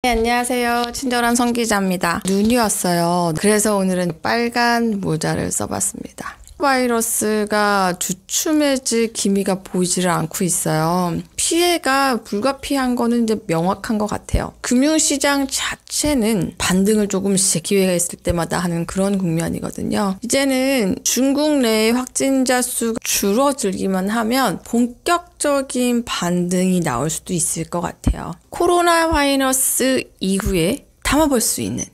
네, 안녕하세요. 친절한 성 기자입니다. 눈이 왔어요. 그래서 오늘은 빨간 모자를 써봤습니다. 바이러스가 주춤해질 기미가 보이지를 않고 있어요. 피해가 불가피한 거는 이제 명확한 것 같아요. 금융시장 자체는 반등을 조금씩 기회가 있을 때마다 하는 그런 국면이거든요. 이제는 중국 내의 확진자 수가 줄어들기만 하면 본격적인 반등이 나올 수도 있을 것 같아요. 코로나 바이러스 이후에 담아볼 수 있는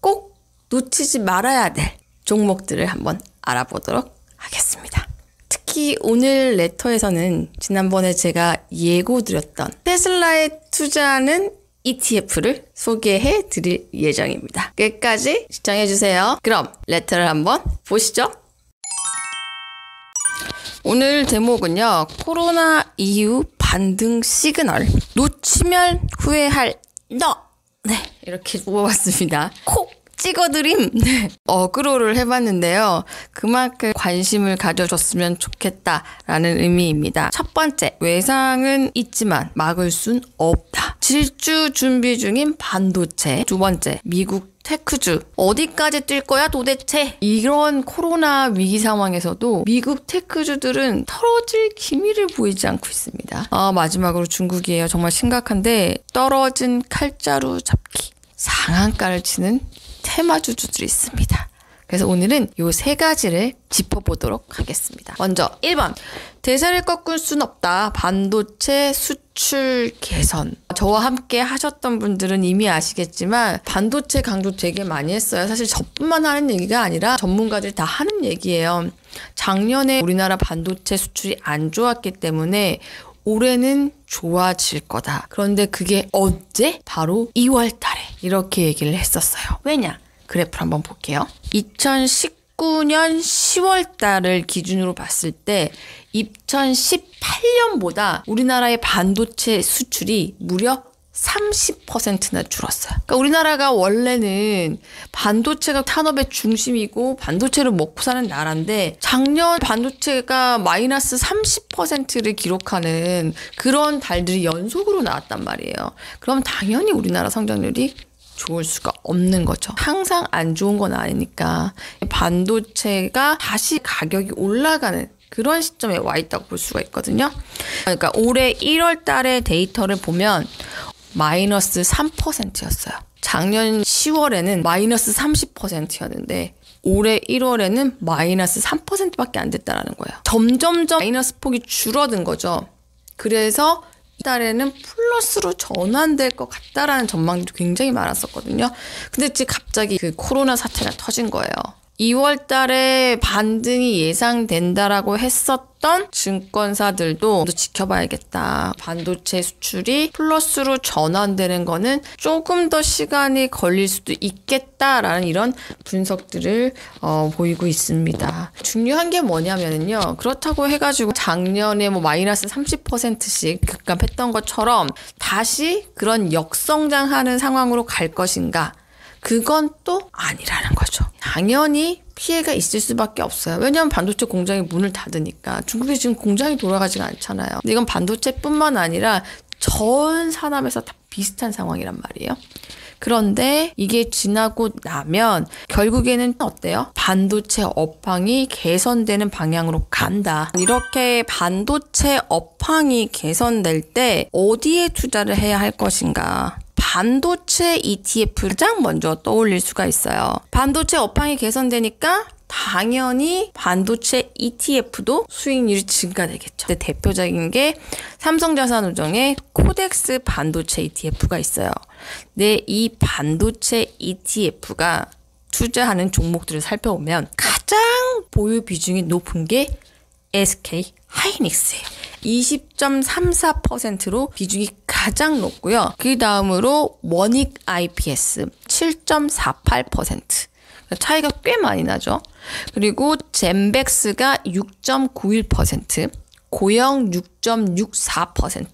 꼭 놓치지 말아야 될 종목들을 한번 알아보도록 하겠습니다. 특히 오늘 레터에서는 지난번에 제가 예고드렸던 테슬라에 투자하는 ETF를 소개해 드릴 예정입니다. 끝까지 시청해주세요. 그럼 레터를 한번 보시죠. 오늘 제목은요. 코로나 이후 반등 시그널 놓치면 후회할 너. 네, 이렇게 뽑아봤습니다. 콕 찍어드림. 네. 어그로를 해봤는데요. 그만큼 관심을 가져줬으면 좋겠다라는 의미입니다. 첫 번째, 외상은 있지만 막을 순 없다. 질주 준비 중인 반도체. 두 번째, 미국 테크주. 어디까지 뛸 거야 도대체? 이런 코로나 위기 상황에서도 미국 테크주들은 털어질 기미를 보이지 않고 있습니다. 마지막으로 중국이에요. 정말 심각한데 떨어진 칼자루 잡기. 상한가를 치는 테마주들이 있습니다. 그래서 오늘은 이 세 가지를 짚어보도록 하겠습니다. 먼저 1번. 대세를 꺾을 순 없다. 반도체 수출 개선. 저와 함께 하셨던 분들은 이미 아시겠지만 반도체 강조 되게 많이 했어요. 사실 저뿐만 하는 얘기가 아니라 전문가들이 다 하는 얘기예요. 작년에 우리나라 반도체 수출이 안 좋았기 때문에 올해는 좋아질 거다. 그런데 그게 언제? 바로 2월 달에 이렇게 얘기를 했었어요. 왜냐? 그래프를 한번 볼게요. 2019년 10월 달을 기준으로 봤을 때 2018년보다 우리나라의 반도체 수출이 무려 30%나 줄었어요. 그러니까 우리나라가 원래는 반도체가 산업의 중심이고 반도체를 먹고 사는 나라인데 작년 반도체가 마이너스 30%를 기록하는 그런 달들이 연속으로 나왔단 말이에요. 그럼 당연히 우리나라 성장률이 좋을 수가 없는 거죠. 항상 안 좋은 건 아니니까 반도체가 다시 가격이 올라가는 그런 시점에 와 있다고 볼 수가 있거든요. 그러니까 올해 1월 달의 데이터를 보면 마이너스 3%였어요. 작년 10월에는 마이너스 30%였는데 올해 1월에는 마이너스 3%밖에 안 됐다라는 거예요. 점점점 마이너스 폭이 줄어든 거죠. 그래서 이 달에는 플러스로 전환될 것 같다라는 전망도 굉장히 많았었거든요. 근데 지금 갑자기 그 코로나 사태가 터진 거예요. 2월 달에 반등이 예상된다라고 했었던 증권사들도 지켜봐야겠다. 반도체 수출이 플러스로 전환되는 거는 조금 더 시간이 걸릴 수도 있겠다라는 이런 분석들을 보이고 있습니다. 중요한 게 뭐냐면요. 그렇다고 해가지고 작년에 마이너스 30%씩 급감했던 것처럼 다시 그런 역성장하는 상황으로 갈 것인가? 그건 또 아니라는 거죠. 당연히 피해가 있을 수밖에 없어요. 왜냐하면 반도체 공장이 문을 닫으니까. 중국에 지금 공장이 돌아가지가 않잖아요. 근데 이건 반도체뿐만 아니라 전 산업에서 다 비슷한 상황이란 말이에요. 그런데 이게 지나고 나면 결국에는 어때요? 반도체 업황이 개선되는 방향으로 간다. 이렇게 반도체 업황이 개선될 때 어디에 투자를 해야 할 것인가? 반도체 ETF 가장 먼저 떠올릴 수가 있어요. 반도체 업황이 개선되니까 당연히 반도체 ETF도 수익률이 증가되겠죠. 근데 대표적인 게 삼성자산운용의 코덱스 반도체 ETF가 있어요. 근데 이 반도체 ETF가 투자하는 종목들을 살펴보면 가장 보유 비중이 높은 게 SK 하이닉스예요. 20.34%로 비중이 가장 높고요. 그 다음으로 원익 IPS 7.48%. 차이가 꽤 많이 나죠. 그리고 젠백스가 6.91%, 고영 6.64%,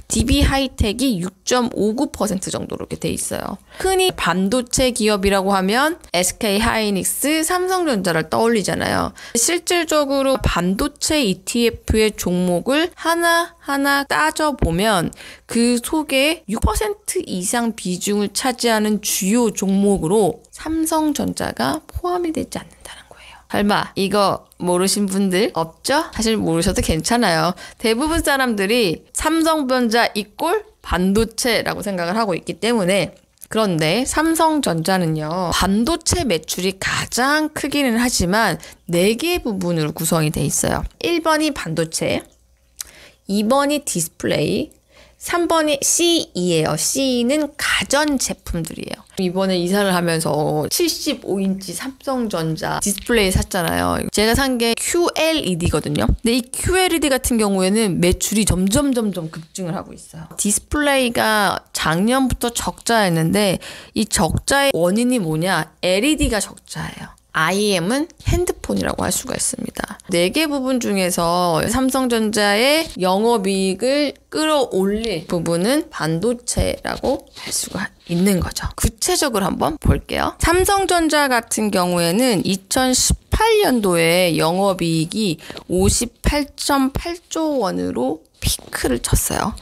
DB 하이텍이 6.59% 정도로 이렇게 돼 있어요. 흔히 반도체 기업이라고 하면 SK 하이닉스, 삼성전자를 떠올리잖아요. 실질적으로 반도체 ETF의 종목을 하나하나 따져보면 그 속에 6% 이상 비중을 차지하는 주요 종목으로 삼성전자가 포함이 되지 않는다는 거예요. 설마 이거 모르신 분들 없죠? 사실 모르셔도 괜찮아요. 대부분 사람들이 삼성전자 이꼴 반도체라고 생각을 하고 있기 때문에. 그런데 삼성전자는요, 반도체 매출이 가장 크기는 하지만 4개 부분으로 구성이 돼 있어요. 1번이 반도체, 2번이 디스플레이, 3번이 CE예요. CE는 가전제품들이에요. 이번에 이사를 하면서 75인치 삼성전자 디스플레이 샀잖아요. 제가 산 게 QLED거든요. 근데 이 QLED 같은 경우에는 매출이 점점 급증을 하고 있어요. 디스플레이가 작년부터 적자였는데 이 적자의 원인이 뭐냐? LED가 적자예요. IM은 핸드폰이라고 할 수가 있습니다. 4개 부분 중에서 삼성전자의 영업이익을 끌어올릴 부분은 반도체라고 할 수가 있는 거죠. 구체적으로 한번 볼게요. 삼성전자 같은 경우에는 2018년도에 영업이익이 58.8조 원으로 피크를 쳤어요.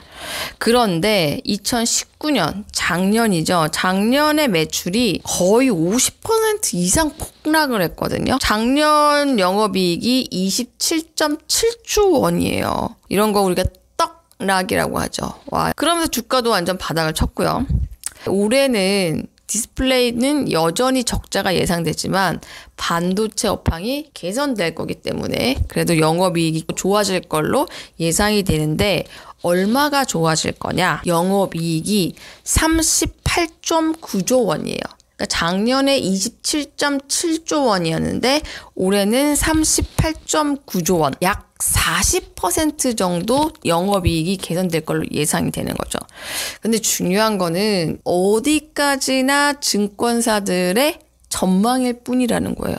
그런데 2019년 작년이죠. 작년의 매출이 거의 50% 이상 폭락을 했거든요. 작년 영업이익이 27.7조 원이에요. 이런 거 우리가 떡락이라고 하죠. 와, 그러면서 주가도 완전 바닥을 쳤고요. 올해는 디스플레이는 여전히 적자가 예상되지만 반도체 업황이 개선될 거기 때문에 그래도 영업이익이 좋아질 걸로 예상이 되는데 얼마가 좋아질 거냐? 영업이익이 38.9조 원이에요. 그러니까 작년에 27.7조 원이었는데 올해는 38.9조 원, 약 40% 정도 영업이익이 개선될 걸로 예상이 되는 거죠. 근데 중요한 거는 어디까지나 증권사들의 전망일 뿐이라는 거예요.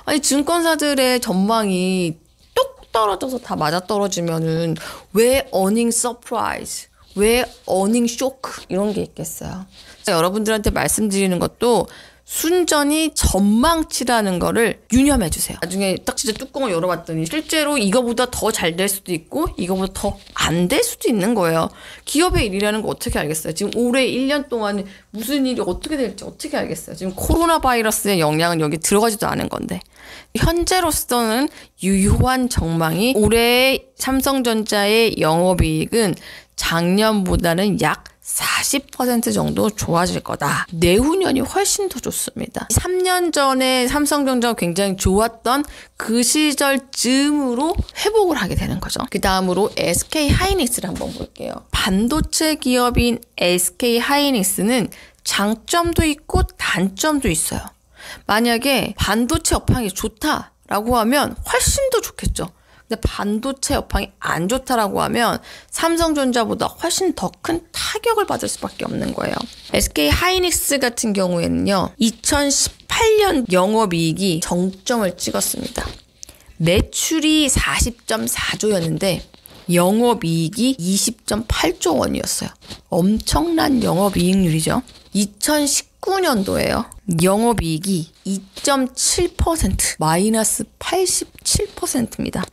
아니, 증권사들의 전망이 뚝 떨어져서 다 맞아떨어지면은 왜 어닝 서프라이즈, 왜 어닝 쇼크 이런 게 있겠어요. 여러분들한테 말씀드리는 것도 순전히 전망치라는 거를 유념해 주세요. 나중에 딱 진짜 뚜껑을 열어봤더니 실제로 이거보다 더 잘 될 수도 있고 이거보다 더 안 될 수도 있는 거예요. 기업의 일이라는 거 어떻게 알겠어요? 지금 올해 1년 동안 무슨 일이 어떻게 될지 어떻게 알겠어요? 지금 코로나 바이러스의 영향은 여기 들어가지도 않은 건데. 현재로서는 유효한 전망이 올해 삼성전자의 영업이익은 작년보다는 약 40% 정도 좋아질 거다. 내후년이 훨씬 더 좋습니다. 3년 전에 삼성전자가 굉장히 좋았던 그 시절쯤으로 회복을 하게 되는 거죠. 그 다음으로 SK 하이닉스를 한번 볼게요. 반도체 기업인 SK 하이닉스는 장점도 있고 단점도 있어요. 만약에 반도체 업황이 좋다라고 하면 훨씬 더 좋겠죠. 근데 반도체 업황이 안 좋다라고 하면 삼성전자보다 훨씬 더 큰 타격을 받을 수밖에 없는 거예요. SK 하이닉스 같은 경우에는요, 2018년 영업이익이 정점을 찍었습니다. 매출이 40.4조였는데 영업이익이 20.8조 원이었어요. 엄청난 영업이익률이죠. 2019년도에요. 영업이익이 2.7%, 마이너스 87%입니다.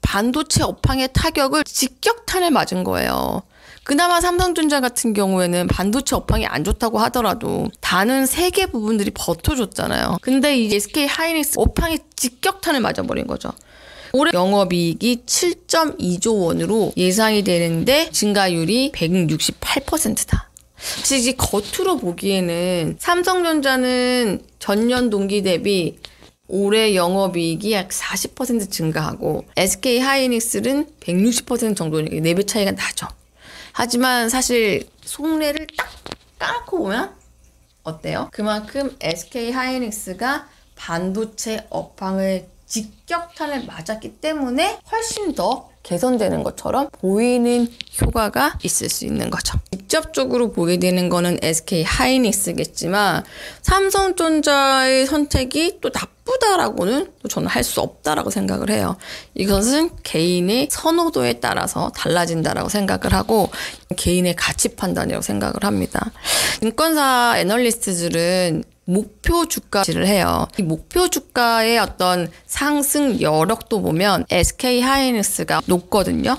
반도체 업황의 타격을 직격탄을 맞은 거예요. 그나마 삼성전자 같은 경우에는 반도체 업황이 안 좋다고 하더라도 다른 3개 부분들이 버텨줬잖아요. 근데 이 SK 하이닉스 업황이 직격탄을 맞아버린 거죠. 올해 영업이익이 7.2조 원으로 예상이 되는데 증가율이 168%다. 사실 겉으로 보기에는 삼성전자는 전년 동기 대비 올해 영업이익이 약 40% 증가하고 SK 하이닉스는 160% 정도니까 4배 차이가 나죠. 하지만 사실 속내를 딱 까놓고 보면 어때요? 그만큼 SK 하이닉스가 반도체 업황을 직격탄을 맞았기 때문에 훨씬 더 개선되는 것처럼 보이는 효과가 있을 수 있는 거죠. 직접적으로 보게 되는 거는 SK 하이닉스겠지만 삼성전자의 선택이 또 나쁘다라고는 저는 할 수 없다라고 생각을 해요. 이것은 개인의 선호도에 따라서 달라진다라고 생각을 하고 개인의 가치 판단이라고 생각을 합니다. 증권사 애널리스트들은 목표 주가를 해요. 이 목표 주가의 어떤 상승 여력도 보면 SK 하이닉스가 높거든요.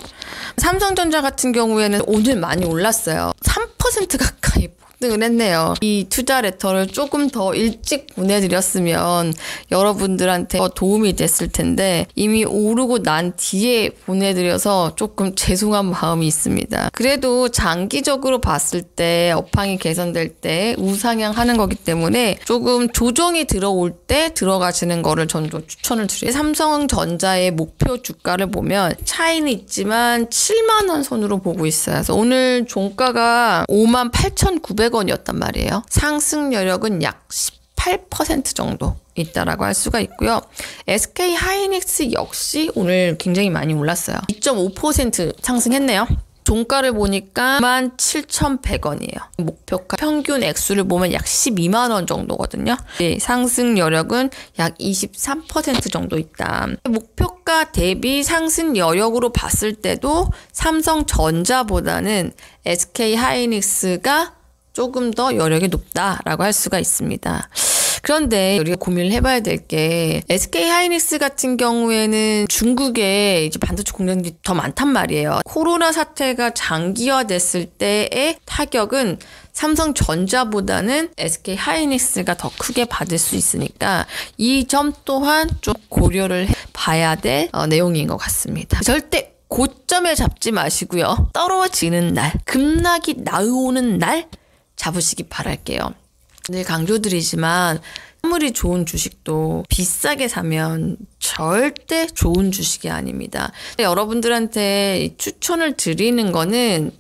삼성전자 같은 경우에는 오늘 많이 올랐어요. 3% 가까이 폭등을 했네요. 이 투자 레터를 조금 더 일찍 보내드렸으면 여러분들한테 도움이 됐을 텐데 이미 오르고 난 뒤에 보내드려서 조금 죄송한 마음이 있습니다. 그래도 장기적으로 봤을 때 업황이 개선될 때 우상향하는 거기 때문에 조금 조정이 들어올 때 들어가시는 거를 저는 좀 추천을 드려요. 삼성전자의 목표 주가를 보면 차이는 있지만 7만 원 선으로 보고 있어요. 그래서 오늘 종가가 58,900원이었단 말이에요. 상승 여력은 약 18% 정도 있다라고 할 수가 있고요. SK 하이닉스 역시 오늘 굉장히 많이 올랐어요. 2.5% 상승했네요. 종가를 보니까 17,100원이에요. 목표가 평균 액수를 보면 약 12만 원 정도거든요. 네, 상승 여력은 약 23% 정도 있다. 목표가 대비 상승 여력으로 봤을 때도 삼성전자보다는 SK 하이닉스가 조금 더 여력이 높다라고 할 수가 있습니다. 그런데 우리가 고민을 해봐야 될 게 SK 하이닉스 같은 경우에는 중국에 이제 반도체 공장들이 더 많단 말이에요. 코로나 사태가 장기화됐을 때의 타격은 삼성전자보다는 SK 하이닉스가 더 크게 받을 수 있으니까 이 점 또한 좀 고려를 해봐야 될 내용인 것 같습니다. 절대 고점에 잡지 마시고요. 떨어지는 날, 급락이 나오는 날 잡으시기 바랄게요. 늘 강조드리지만 아무리 좋은 주식도 비싸게 사면 절대 좋은 주식이 아닙니다. 여러분들한테 추천을 드리는 거는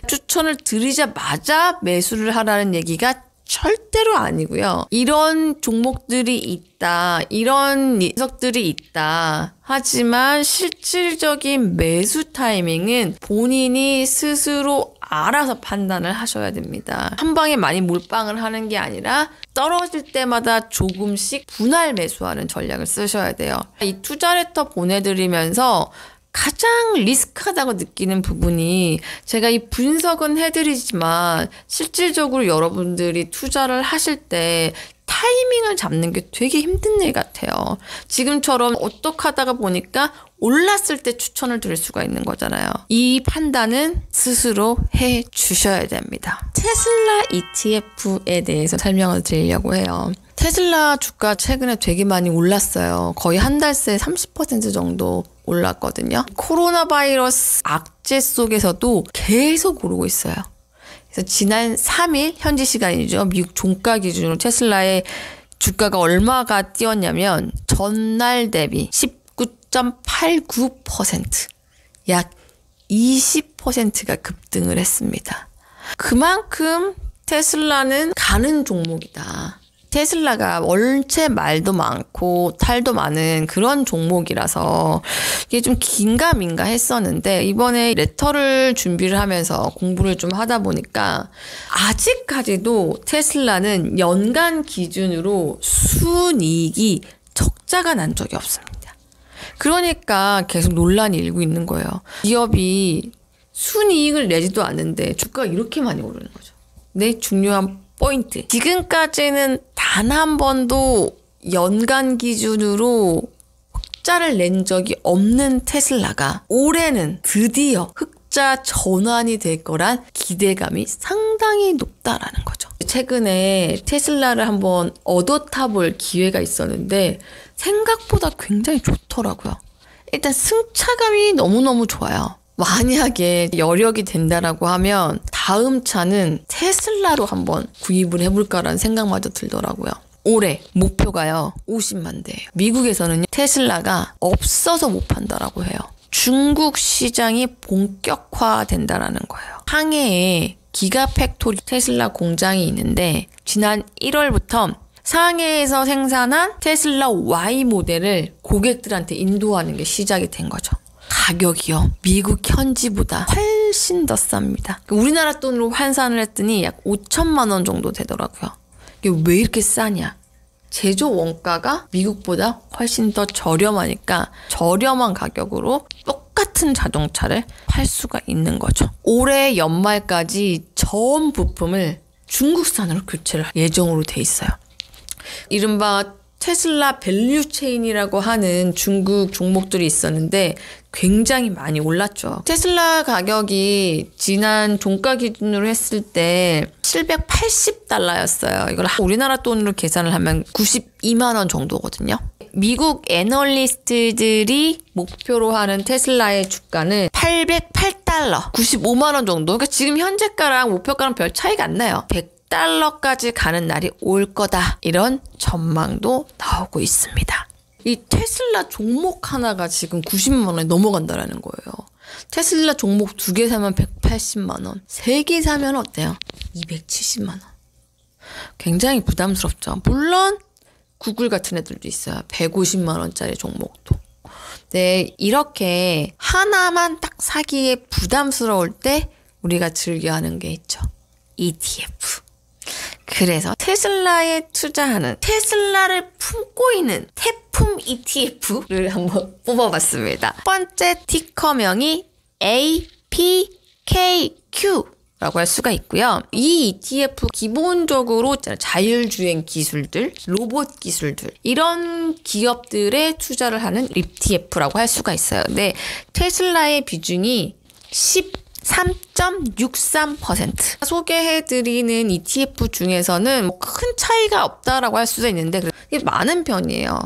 추천을 드리자마자 매수를 하라는 얘기가 절대로 아니고요. 이런 종목들이 있다, 이런 녀석들이 있다. 하지만 실질적인 매수 타이밍은 본인이 스스로 알아서 판단을 하셔야 됩니다. 한 방에 많이 몰빵을 하는 게 아니라 떨어질 때마다 조금씩 분할 매수하는 전략을 쓰셔야 돼요. 이 투자 레터 보내드리면서 가장 리스크하다고 느끼는 부분이 제가 이 분석은 해드리지만 실질적으로 여러분들이 투자를 하실 때 타이밍을 잡는 게 되게 힘든 일 같아요. 지금처럼 어떻게 하다가 보니까 올랐을 때 추천을 드릴 수가 있는 거잖아요. 이 판단은 스스로 해 주셔야 됩니다. 테슬라 ETF에 대해서 설명을 드리려고 해요. 테슬라 주가 최근에 되게 많이 올랐어요. 거의 한 달 새 30% 정도 올랐거든요. 코로나 바이러스 악재 속에서도 계속 오르고 있어요. 그래서 지난 3일 현지 시간이죠. 미국 종가 기준으로 테슬라의 주가가 얼마가 뛰었냐면 전날 대비 19.89%, 약 20%가 급등을 했습니다. 그만큼 테슬라는 가는 종목이다. 테슬라가 원체 말도 많고 탈도 많은 그런 종목이라서 이게 좀 긴가민가 했었는데 이번에 레터를 준비를 하면서 공부를 좀 하다 보니까 아직까지도 테슬라는 연간 기준으로 순이익이 적자가 난 적이 없습니다. 그러니까 계속 논란이 일고 있는 거예요. 기업이 순이익을 내지도 않는데 주가가 이렇게 많이 오르는 거죠. 네, 중요한 포인트. 지금까지는 단 한 번도 연간 기준으로 흑자를 낸 적이 없는 테슬라가 올해는 드디어 흑자 전환이 될 거란 기대감이 상당히 높다라는 거죠. 최근에 테슬라를 한번 얻어 타볼 기회가 있었는데 생각보다 굉장히 좋더라고요. 일단 승차감이 너무너무 좋아요. 만약에 여력이 된다라고 하면 다음 차는 테슬라로 한번 구입을 해볼까라는 생각마저 들더라고요. 올해 목표가요 50만 대예요. 미국에서는 테슬라가 없어서 못 판다라고 해요. 중국 시장이 본격화된다라는 거예요. 상해에 기가팩토리 테슬라 공장이 있는데 지난 1월부터 상해에서 생산한 테슬라 Y 모델을 고객들한테 인도하는 게 시작이 된 거죠. 가격이요. 미국 현지보다 훨씬 더 쌉니다. 우리나라 돈으로 환산을 했더니 약 5천만 원 정도 되더라고요. 이게 왜 이렇게 싸냐? 제조 원가가 미국보다 훨씬 더 저렴하니까 저렴한 가격으로 똑같은 자동차를 팔 수가 있는 거죠. 올해 연말까지 전 부품을 중국산으로 교체를 할 예정으로 돼 있어요. 이른바 테슬라 밸류체인이라고 하는 중국 종목들이 있었는데 굉장히 많이 올랐죠. 테슬라 가격이 지난 종가 기준으로 했을 때 $780였어요. 이걸 우리나라 돈으로 계산을 하면 92만 원 정도거든요. 미국 애널리스트들이 목표로 하는 테슬라의 주가는 $808, 95만 원 정도. 그러니까 지금 현재가랑 목표가랑 별 차이가 안 나요. $100까지 가는 날이 올 거다. 이런 전망도 나오고 있습니다. 이 테슬라 종목 하나가 지금 90만 원에 넘어간다라는 거예요. 테슬라 종목 2개 사면 180만 원, 3개 사면 어때요? 270만 원. 굉장히 부담스럽죠. 물론 구글 같은 애들도 있어요. 150만 원짜리 종목도. 네, 이렇게 하나만 딱 사기에 부담스러울 때 우리가 즐겨하는 게 있죠. ETF. 그래서 테슬라에 투자하는, 테슬라를 품고 있는 태품 ETF를 한번 뽑아봤습니다. 첫 번째 티커명이 APKQ라고 할 수가 있고요. 이 ETF 기본적으로 자율주행 기술들, 로봇 기술들, 이런 기업들에 투자를 하는 ETF라고 할 수가 있어요. 근데 테슬라의 비중이 3.63%. 소개해드리는 ETF 중에서는 큰 차이가 없다라고 할 수도 있는데 이게 많은 편이에요.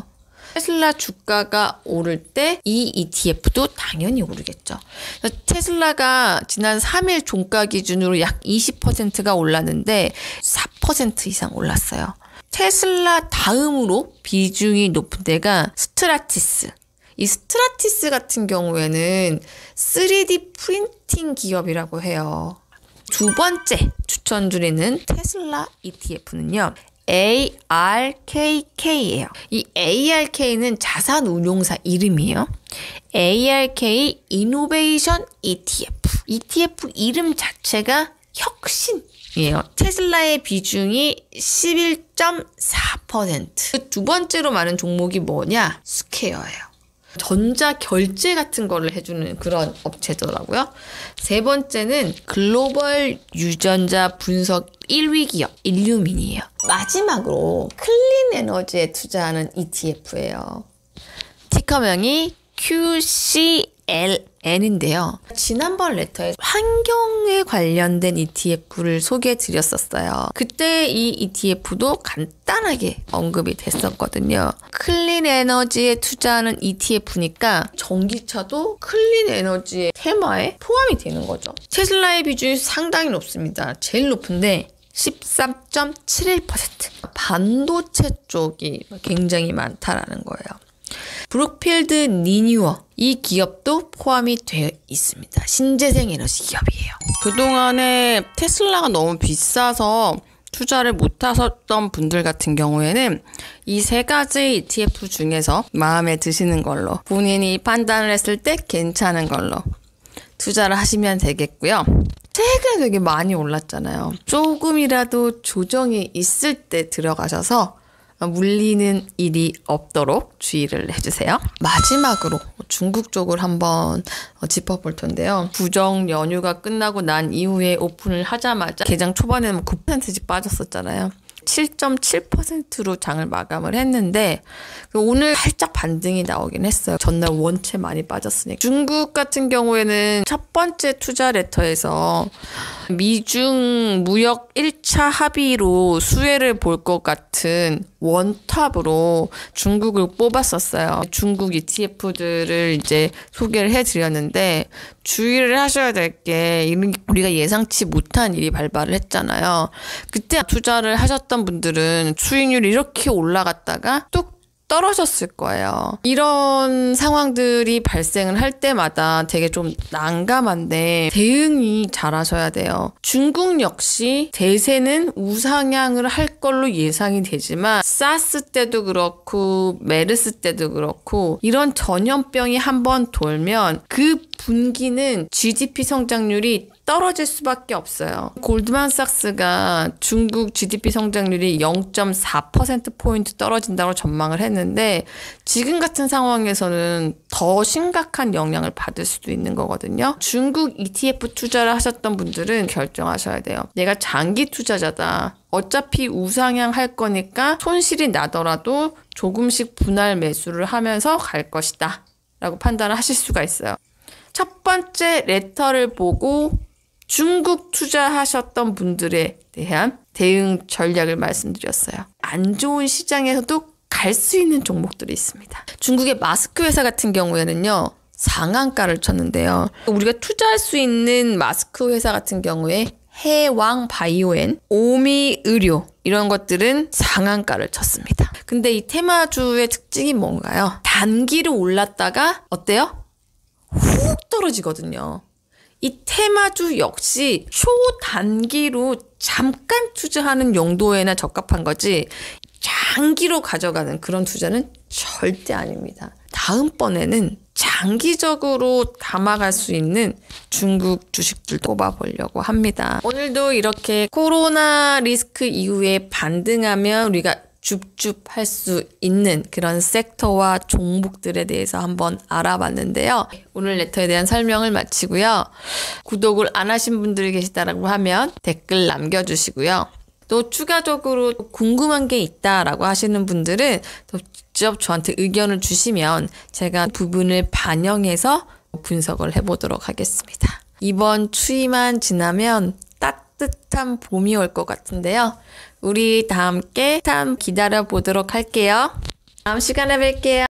테슬라 주가가 오를 때 이 ETF도 당연히 오르겠죠. 테슬라가 지난 3일 종가 기준으로 약 20%가 올랐는데 4% 이상 올랐어요. 테슬라 다음으로 비중이 높은 데가 스트라티스. 이 스트라티스 같은 경우에는 3D 프린팅 기업이라고 해요. 두 번째 추천드리는 테슬라 ETF는요. ARKK예요. 이 ARK는 자산운용사 이름이에요. ARK 이노베이션 ETF. ETF 이름 자체가 혁신이에요. 테슬라의 비중이 11.4%. 두 번째로 많은 종목이 뭐냐? 스퀘어예요. 전자결제 같은 거를 해주는 그런 업체더라고요. 세 번째는 글로벌 유전자 분석 1위 기업 일루민이에요. 마지막으로 클린 에너지에 투자하는 ETF예요. 티커명이 QCLN인데요. 지난번 레터에 환경에 관련된 ETF를 소개해 드렸었어요. 그때 이 ETF도 간단하게 언급이 됐었거든요. 클린 에너지에 투자하는 ETF니까 전기차도 클린 에너지의 테마에 포함이 되는 거죠. 테슬라의 비중이 상당히 높습니다. 제일 높은데 13.71%. 반도체 쪽이 굉장히 많다라는 거예요. 브룩필드 리뉴어, 이 기업도 포함이 되어 있습니다. 신재생 에너지 기업이에요. 그동안에 테슬라가 너무 비싸서 투자를 못 하셨던 분들 같은 경우에는 이 세 가지 ETF 중에서 마음에 드시는 걸로, 본인이 판단을 했을 때 괜찮은 걸로 투자를 하시면 되겠고요. 최근에 되게 많이 올랐잖아요. 조금이라도 조정이 있을 때 들어가셔서 물리는 일이 없도록 주의를 해주세요. 마지막으로 중국 쪽을 한번 짚어볼 텐데요. 구정 연휴가 끝나고 난 이후에 오픈을 하자마자 개장 초반에는 9%씩 빠졌었잖아요. 7.7%로 장을 마감을 했는데 오늘 살짝 반등이 나오긴 했어요. 전날 원체 많이 빠졌으니까. 중국 같은 경우에는 첫 번째 투자 레터에서 미중 무역 1차 합의로 수혜를 볼 것 같은 원탑으로 중국을 뽑았었어요. 중국 ETF들을 이제 소개를 해드렸는데 주의를 하셔야 될 게 우리가 예상치 못한 일이 발발을 했잖아요. 그때 투자를 하셨던 분들은 수익률이 이렇게 올라갔다가 뚝 떨어졌을 거예요. 이런 상황들이 발생을 할 때마다 되게 좀 난감한데 대응이 잘하셔야 돼요. 중국 역시 대세는 우상향을 할 걸로 예상이 되지만 사스 때도 그렇고 메르스 때도 그렇고 이런 전염병이 한번 돌면 그 분기는 GDP 성장률이 떨어질 수밖에 없어요. 골드만삭스가 중국 GDP 성장률이 0.4%포인트 떨어진다고 전망을 했는데 지금 같은 상황에서는 더 심각한 영향을 받을 수도 있는 거거든요. 중국 ETF 투자를 하셨던 분들은 결정하셔야 돼요. 내가 장기 투자자다. 어차피 우상향 할 거니까 손실이 나더라도 조금씩 분할 매수를 하면서 갈 것이다. 라고 판단을 하실 수가 있어요. 첫 번째 레터를 보고 중국 투자하셨던 분들에 대한 대응 전략을 말씀드렸어요. 안 좋은 시장에서도 갈 수 있는 종목들이 있습니다. 중국의 마스크 회사 같은 경우에는요. 상한가를 쳤는데요. 우리가 투자할 수 있는 마스크 회사 같은 경우에 해왕 바이오엔, 오미 의료 이런 것들은 상한가를 쳤습니다. 근데 이 테마주의 특징이 뭔가요? 단기로 올랐다가 어때요? 훅 떨어지거든요. 이 테마주 역시 초단기로 잠깐 투자하는 용도에나 적합한 거지 장기로 가져가는 그런 투자는 절대 아닙니다. 다음번에는 장기적으로 담아갈 수 있는 중국 주식들 꼽아보려고 합니다. 오늘도 이렇게 코로나 리스크 이후에 반등하면 우리가 줍줍 할 수 있는 그런 섹터와 종목들에 대해서 한번 알아봤는데요. 오늘 레터에 대한 설명을 마치고요. 구독을 안 하신 분들이 계시다라고 하면 댓글 남겨주시고요. 또 추가적으로 궁금한 게 있다라고 하시는 분들은 또 직접 저한테 의견을 주시면 제가 부분을 반영해서 분석을 해보도록 하겠습니다. 이번 추위만 지나면 따뜻한 봄이 올 것 같은데요. 우리 다 함께 기다려 보도록 할게요. 다음 시간에 뵐게요.